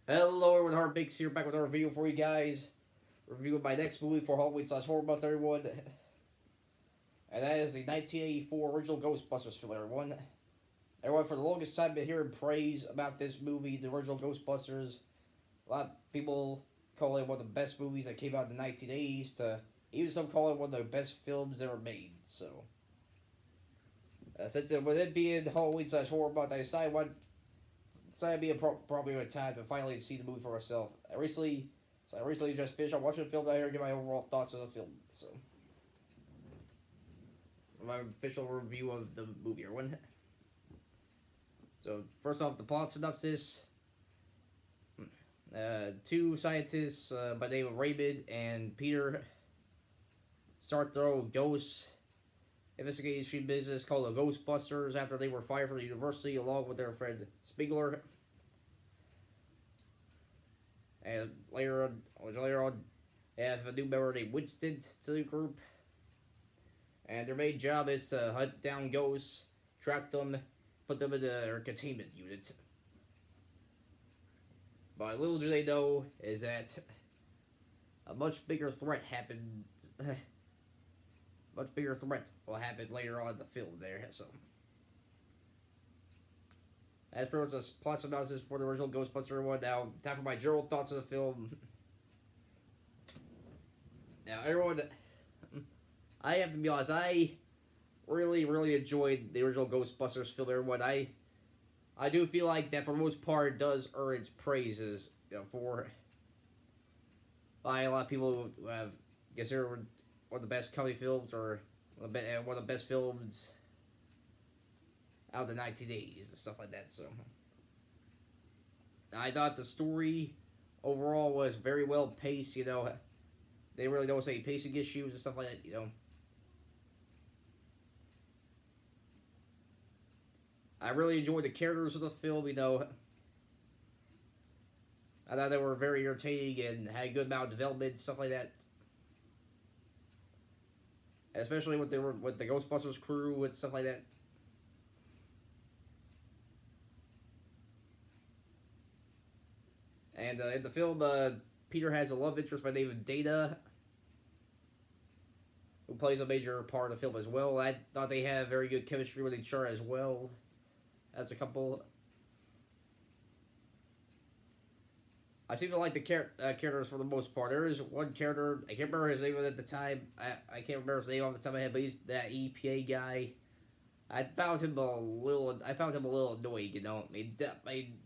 Hello everyone, Heartbakes here, back with another video for you guys. Reviewing my next movie for Halloween/Horror Month, everyone. And that is the 1984 original Ghostbusters film, everyone. Everyone, for the longest time, been hearing praise about this movie, the original Ghostbusters. A lot of people call it one of the best movies that came out in the 1980s, to even some call it one of the best films ever made. So, since with it being Halloween/Horror Month, I decided it'd be probably a time to finally see the movie for myself. I recently just finished watching the film down here and give my overall thoughts on the film. So, my official review of the movie, everyone. So, first off, the plot synopsis. Two scientists by the name of Raymond and Peter start their own ghost investigation business called the Ghostbusters after they were fired from the university along with their friend Spiegler. And later on, they have a new member named Winston to the group. And their main job is to hunt down ghosts, track them, put them in their containment unit. But little do they know is that a much bigger threat happened. Much bigger threat will happen later on in the film there. So, as per the plot synopsis for the original Ghostbuster one, now time for my general thoughts of the film. Now, everyone, I have to be honest, I really enjoyed the original Ghostbusters film. Everyone, I do feel like that for the most part it does earn its praises, for by a lot of people who have considered one of the best comedy films or one of the best films out of the 1980s and stuff like that. So, I thought the story overall was very well paced. They really don't say pacing issues and stuff like that. I really enjoyed the characters of the film. I thought they were very entertaining and had a good amount of development and stuff like that. Especially with the Ghostbusters crew and stuff like that. And in the film, Peter has a love interest by the name of Dana, who plays a major part of the film as well. I thought they had very good chemistry with each other as well as a couple. I seem to like the characters for the most part. There is one character, I can't remember his name at the time. I can't remember his name off the top of my head, but he's that EPA guy. I found him a little annoying. Not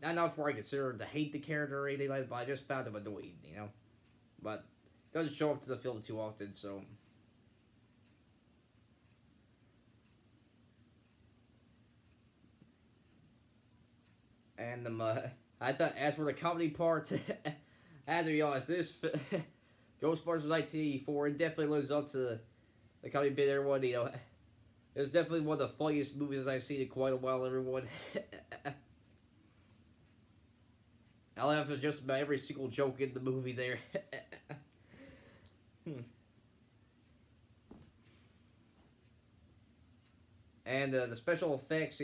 enough where I consider to hate the character or anything like that, but I just found him annoying. But it doesn't show up to the film too often, so. And I thought, as for the comedy part, I have to be honest, this Ghostbusters 1984, it definitely lives up to the comedy bit, everyone. It's definitely one of the funniest movies I've seen in quite a while, everyone. I'll laugh at just about every single joke in the movie there. And the special effects,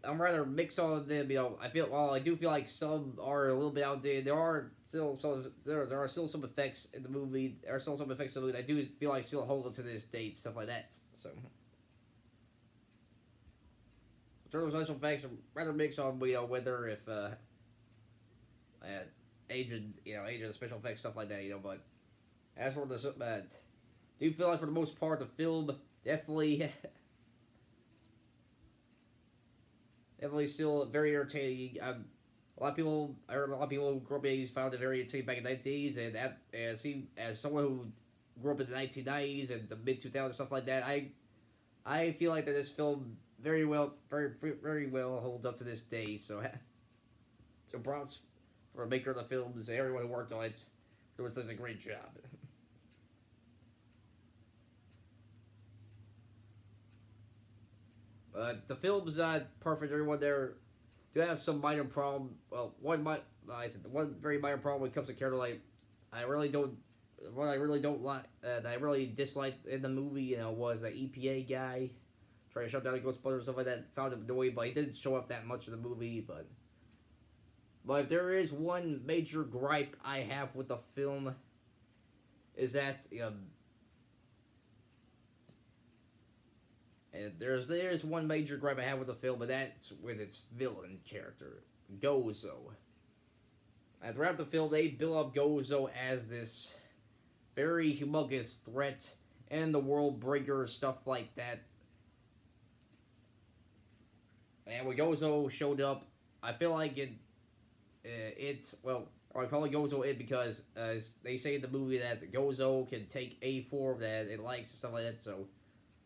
I'm rather mixed on them. I do feel like some are a little bit outdated. There are still some effects in the movie. There are still some effects in the movie that I do feel like still hold up to this date, stuff like that. So, in terms of special effects, I'm rather mixed on whether if age of the special effects, stuff like that. But as for the do feel like for the most part the film definitely. Definitely still very entertaining. I heard a lot of people who grew up in the 80s found it very entertaining back in the 1980s, and as someone who grew up in the 1990s and the mid 2000s stuff like that, I feel like that this film very well holds up to this day. So, so props for the maker of the films, everyone who worked on it, doing such a great job. The film's not perfect. Everyone there do have some minor problem. Well, one very minor problem when it comes to character. Like, I really don't. What I really don't like, that I really disliked in the movie, was the EPA guy trying to shut down the Ghostbusters and stuff like that. Found him annoying, but he didn't show up that much in the movie. But But if there is one major gripe I have with the film, is that there's one major gripe I have with the film, but that's with its villain character, Gozo. And throughout the film, they build up Gozo as this very humongous threat and the world breaker, stuff like that. And when Gozo showed up, I feel like I call it Gozo it because they say in the movie that Gozo can take a form that it likes and stuff like that, so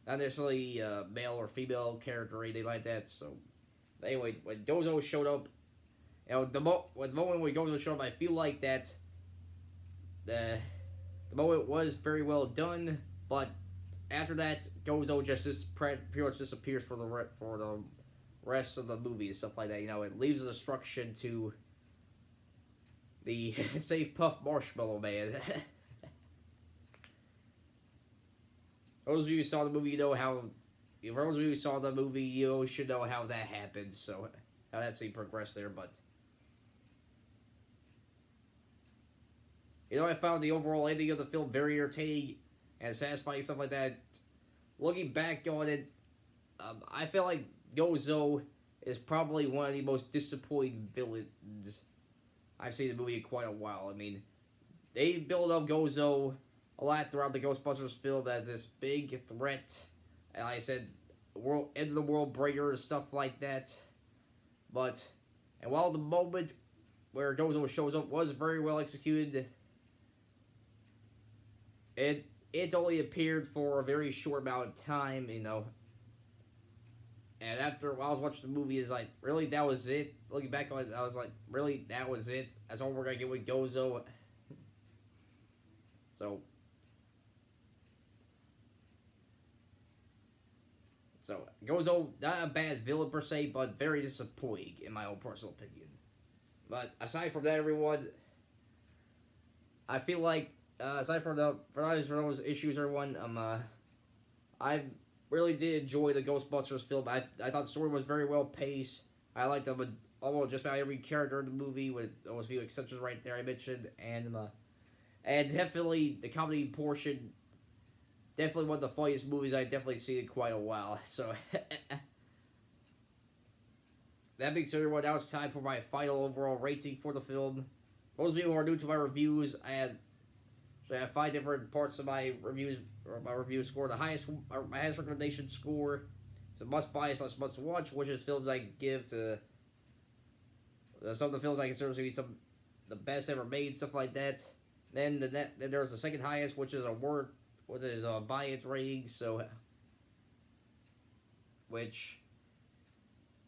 not necessarily male or female character or anything like that. So anyway, when Gozo showed up, the moment when Gozo showed up, I feel like that the moment was very well done, but after that, Gozo just pretty much disappears for the rest of the movie and stuff like that. It leaves the destruction to the Safe Puff Marshmallow Man. Those of you who saw the movie, for those of you who saw the movie, you should know how that happened, so how that scene progressed there, but I found the overall ending of the film very entertaining and satisfying, stuff like that. Looking back on it, I feel like Gozo is probably one of the most disappointing villains I've seen in the movie in quite a while. I mean, they build up Gozo a lot throughout the Ghostbusters film as this big threat, and like I said, end of the world breaker and stuff like that. And while the moment where Gozo shows up was very well executed, it only appeared for a very short amount of time, And after while I was watching the movie, is like, really, that was it? Looking back on it, I was like, really, that was it? That's all we're gonna get with Gozo? So Gozo, not a bad villain per se, but very disappointing in my own personal opinion. But aside from that, everyone, I feel like aside from those issues, everyone, I really did enjoy the Ghostbusters film. I thought the story was very well paced. I liked them almost just about every character in the movie, with those few exceptions right there I mentioned, and definitely the comedy portion. Definitely one of the funniest movies I've definitely seen in quite a while. So that being said, everyone, now it's time for my final overall rating for the film. Those of you who are new to my reviews, I have 5 different parts of my reviews, or my review score. My highest recommendation score is a must-buy / must-watch, which is films I give to some of the films I consider to be some the best ever made, stuff like that. Then there's the second highest, which is a buy-it rating. So, which,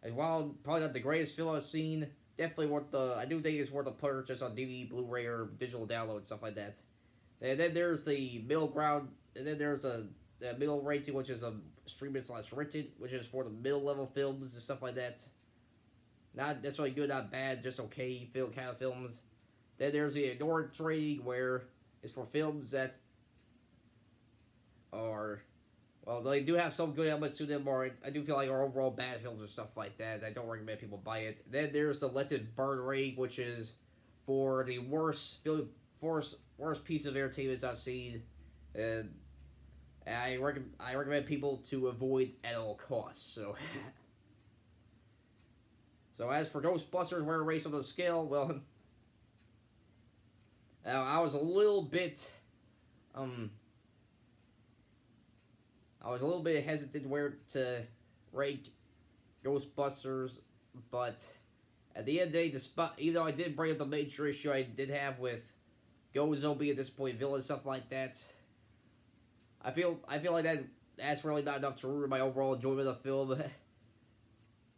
as while probably not the greatest film I've seen, definitely I do think it's worth a purchase on DVD, Blu-ray, or digital download, stuff like that. And then there's the middle ground, and then there's the middle rating, which is a streaming / rented, which is for the middle level films and stuff like that. Not necessarily good, not bad, just okay kind of films. Then there's the ignorance rating, where it's for films that are, well, they do have some good elements to them, or I do feel like are overall bad films or stuff like that. I don't recommend people buy it. Then there's the Let It Burn rating, which is for the worst piece of entertainment I've seen, and I recommend people to avoid at all costs. So as for Ghostbusters, where to rate on the scale, well, I was a little bit hesitant where to rank Ghostbusters, but at the end of the day, even though I did bring up the major issue I did have with Gozo being a disappointing villain, stuff like that, I feel like that's really not enough to ruin my overall enjoyment of the film.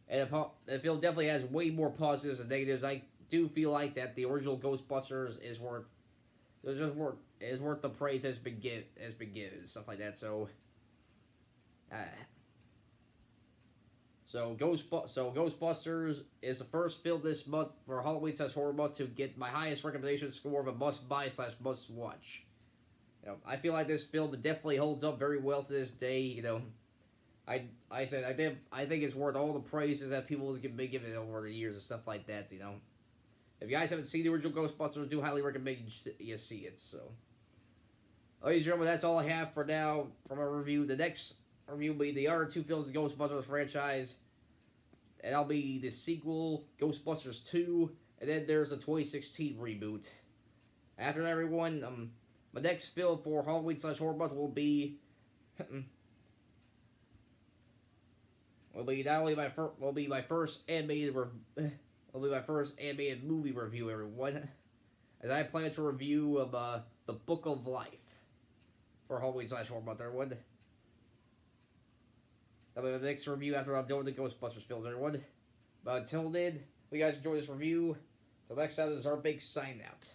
And the film definitely has way more positives than negatives. I do feel like that the original Ghostbusters is worth the praise has been given, stuff like that. So Ghostbusters is the first film this month for Halloween / Horror Month to get my highest recommendation score of a must-buy / must-watch. I feel like this film definitely holds up very well to this day. I think it's worth all the praises that people have been giving it over the years and stuff like that. If you guys haven't seen the original Ghostbusters, I do highly recommend you see it. So, ladies and gentlemen, that's all I have for now from our review. The next review will be the other two films of the Ghostbusters franchise, and that'll be the sequel, Ghostbusters 2, and then there's a 2016 reboot. After that, everyone, my next film for Halloween/Horror Month will be my first animated movie review, everyone. As I plan to review the Book of Life for Halloween/Horror Month, everyone. That'll be the next review after I'm done with the Ghostbusters films, everyone. But until then, if you guys enjoy this review, till next time, this is our big sign out.